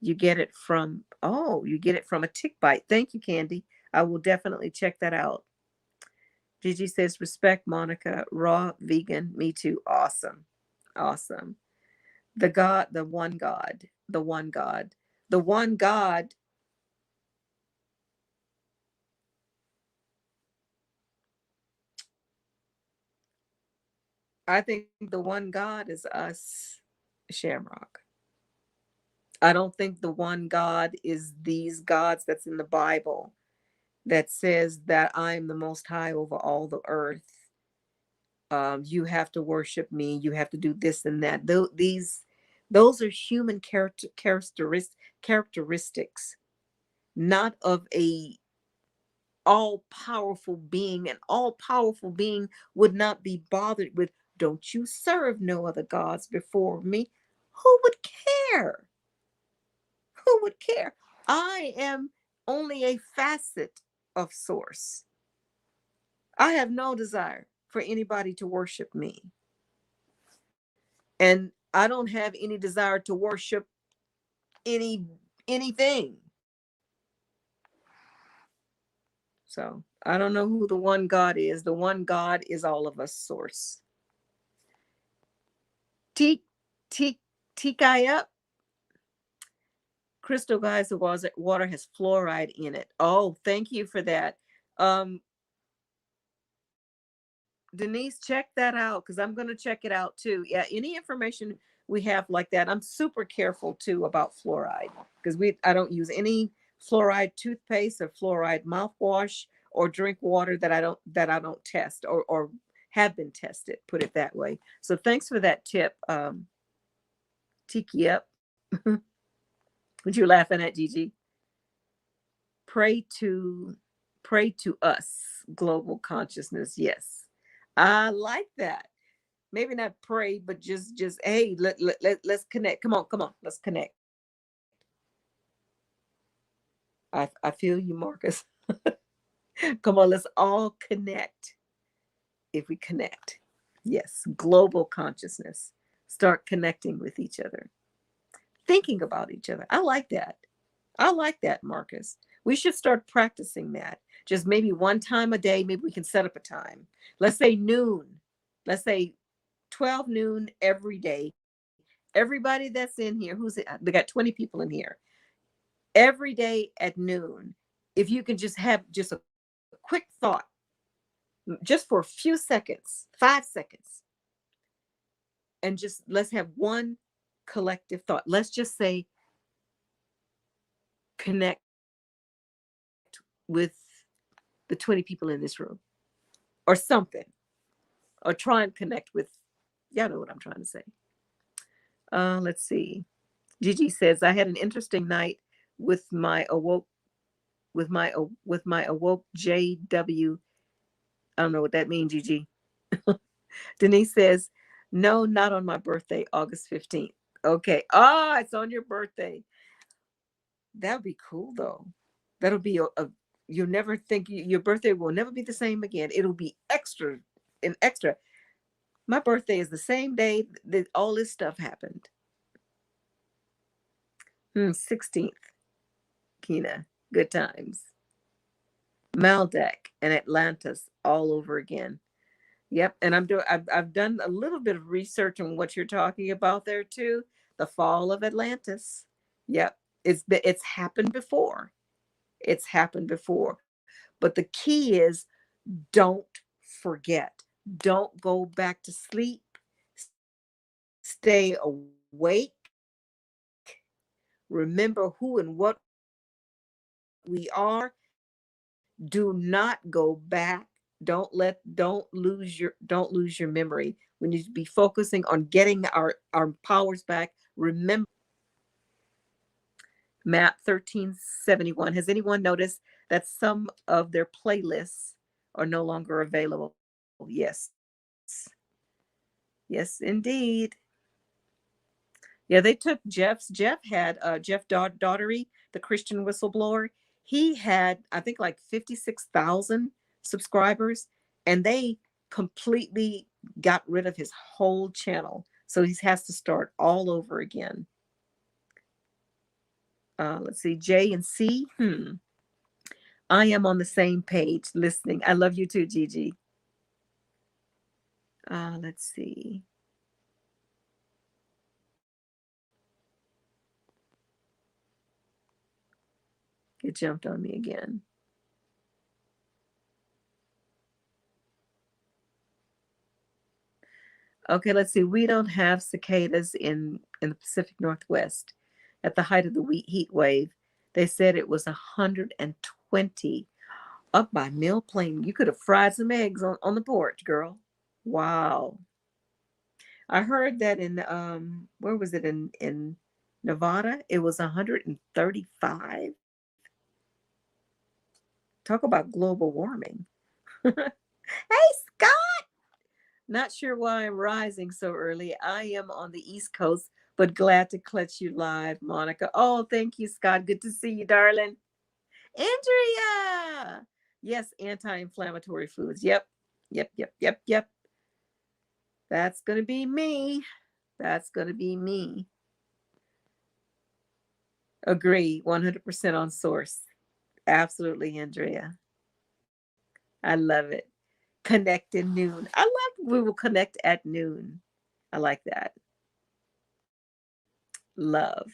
You get it from a tick bite. Thank you, Candy. I will definitely check that out. Gigi says, respect, Monica. Raw, vegan. Me too. Awesome. Awesome. The God, the one God, the one God, the one God. I think the one God is us, Shamrock. I don't think the one God is these gods that's in the Bible that says that I am the most high over all the earth. You have to worship me. You have to do this and that. Those are human characteristics, not of a all powerful being. An all powerful being would not be bothered with, don't you serve no other gods before me. Who would care? Who would care? I am only a facet of source. I have no desire for anybody to worship me. And I don't have any desire to worship anything. So I don't know who the one God is. The one God is all of us source. Teak, teak, teak eye up. Crystal guys, the water has fluoride in it. Oh, thank you for that. Um, Denise, check that out, because I'm going to check it out too. Yeah, any information we have like that. I'm super careful too about fluoride, because I don't use any fluoride toothpaste or fluoride mouthwash or drink water that I don't test or have been tested. Put it that way. So thanks for that tip, Tiki up. What you laughing at, Gigi? Pray to pray to us, global consciousness. Yes, I like that. Maybe not pray, but just hey, let's connect. Come on, let's connect. I feel you, Marcus. Come on, let's all connect. If we connect, yes, global consciousness. Start connecting with each other, thinking about each other. I like that. I like that, Marcus. We should start practicing that. Just maybe one time a day. Maybe we can set up a time. Let's say noon. Let's say 12 noon every day. Everybody that's in here, they got 20 people in here. Every day at noon, if you can just have just a quick thought, just for a few seconds, 5 seconds, and just let's have one collective thought. Let's just say connect with the 20 people in this room or something, or try and connect with, y'all know what I'm trying to say. Let's see. Gigi says, I had an interesting night with my awoke with my awoke JW. I don't know what that means, Gigi. Denise says, no, not on my birthday, August 15th. Okay. Ah, it's on your birthday. That'd be cool though. That'll be you'll never think your birthday will never be the same again. It'll be extra and extra. My birthday is the same day that all this stuff happened. 16th, Kina. Good times. Malbec and Atlantis all over again. Yep, and I've done a little bit of research on what you're talking about there too. The fall of Atlantis. Yep, it's happened before. It's happened before. But the key is, don't forget. Don't go back to sleep. Stay awake. Remember who and what we are. Do not go back. Don't lose your memory. We need to be focusing on getting our powers back. Remember, Map 1371. Has anyone noticed that some of their playlists are no longer available? Yes. Yes, indeed. Yeah, they took Jeff had Daughtery, the Christian whistleblower. He had, I think, like 56,000 subscribers, and they completely got rid of his whole channel. So he has to start all over again. Let's see, J and C. I am on the same page listening. I love you too, Gigi. Let's see. It jumped on me again. Okay, let's see. We don't have cicadas in the Pacific Northwest. At the height of the heat wave, they said it was 120 up by Mill Plain. You could have fried some eggs on the porch, girl. Wow. I heard that in where was it, in Nevada? It was 135. Talk about global warming. Hey, Scott. Not sure why I'm rising so early. I am on the East Coast, but glad to catch you live, Monica. Oh, thank you, Scott. Good to see you, darling. Andrea. Yes, anti-inflammatory foods. Yep. Yep, yep, yep, yep. That's going to be me. That's going to be me. Agree 100% on source. Absolutely, Andrea. I love it. Connect in noon. I love we will connect at noon. I like that. Love.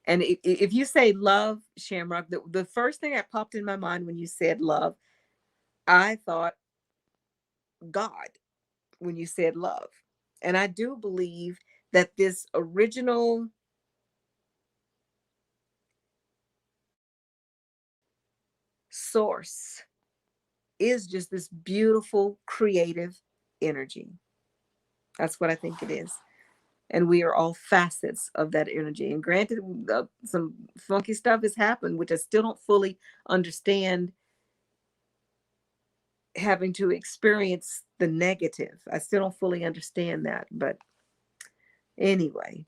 And if you say love, Shamrock, the first thing that popped in my mind when you said love, I thought God when you said love. And I do believe that this original source is just this beautiful, creative energy. That's what I think it is. And we are all facets of that energy. And granted, some funky stuff has happened, which I still don't fully understand, having to experience the negative. I still don't fully understand that. But anyway,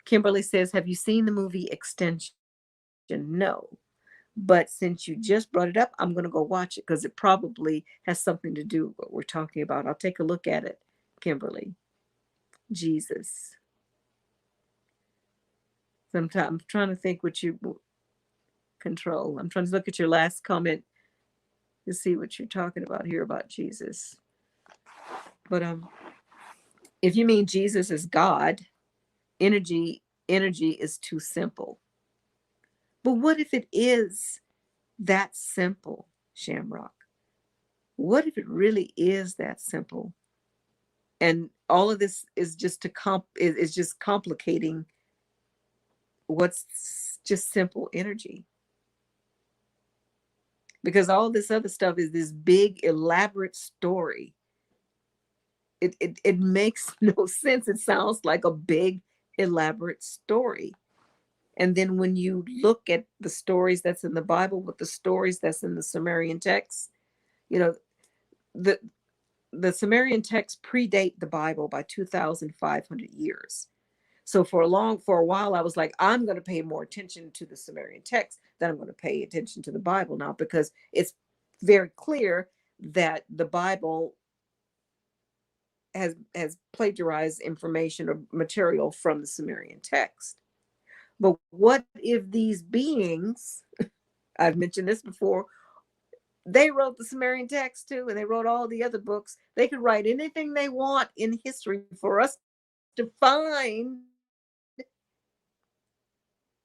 Kimberly says, have you seen the movie Extension? No. But since you just brought it up, I'm going to go watch it because it probably has something to do with what we're talking about. I'll take a look at it, Kimberly. Jesus. Sometimes I'm trying to think what you control. I'm trying to look at your last comment to see what you're talking about here about Jesus. But if you mean Jesus is God, energy is too simple. But what if it is that simple, Shamrock? What if it really is that simple? And all of this is just is just complicating what's just simple energy. Because all this other stuff is this big elaborate story. It makes no sense. It sounds like a big elaborate story. And then when you look at the stories that's in the Bible with the stories that's in the Sumerian text, you know, the the Sumerian texts predate the Bible by 2,500 years. So for a while, I was like, I'm going to pay more attention to the Sumerian text than I'm going to pay attention to the Bible now, because it's very clear that the Bible has plagiarized information or material from the Sumerian text. But what if these beings, I've mentioned this before, they wrote the Sumerian text too, and they wrote all the other books. They could write anything they want in history for us to find,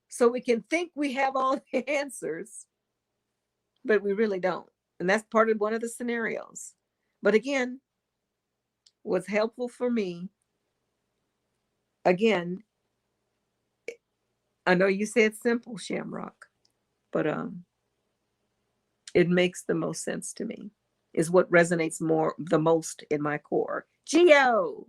so we can think we have all the answers, but we really don't. And that's part of one of the scenarios. But again, was helpful for me. Again, I know you said simple, Shamrock, but it makes the most sense to me. Is what resonates more the most in my core. Geo.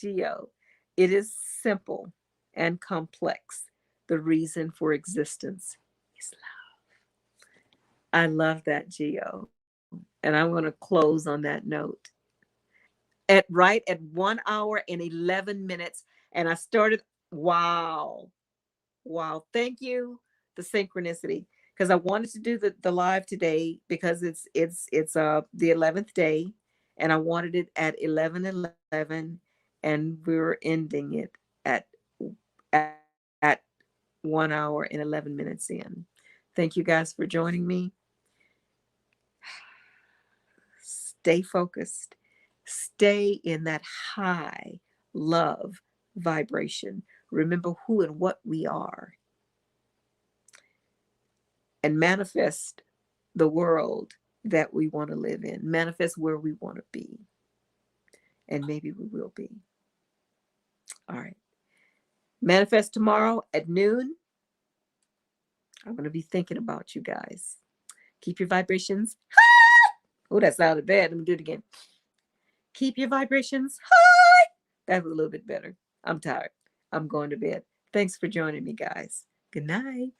It is simple and complex. The reason for existence is love. I love that, Geo. And I'm going to close on that note. At 1 hour and 11 minutes. And I started, wow. Wow. Thank you. The synchronicity. Because I wanted to do the live today because it's the 11th day, and I wanted it at 11:11, and we were ending it at at 1 hour and 11 minutes in. Thank you guys for joining me. Stay focused. Stay in that high love vibration. Remember who and what we are, and manifest the world that we want to live in, manifest where we want to be, and maybe we will be. All right. Manifest tomorrow at noon. I'm going to be thinking about you guys. Keep your vibrations high. Oh, that sounded bad. Let me do it again. Keep your vibrations high. That was a little bit better. I'm tired. I'm going to bed. Thanks for joining me, guys. Good night.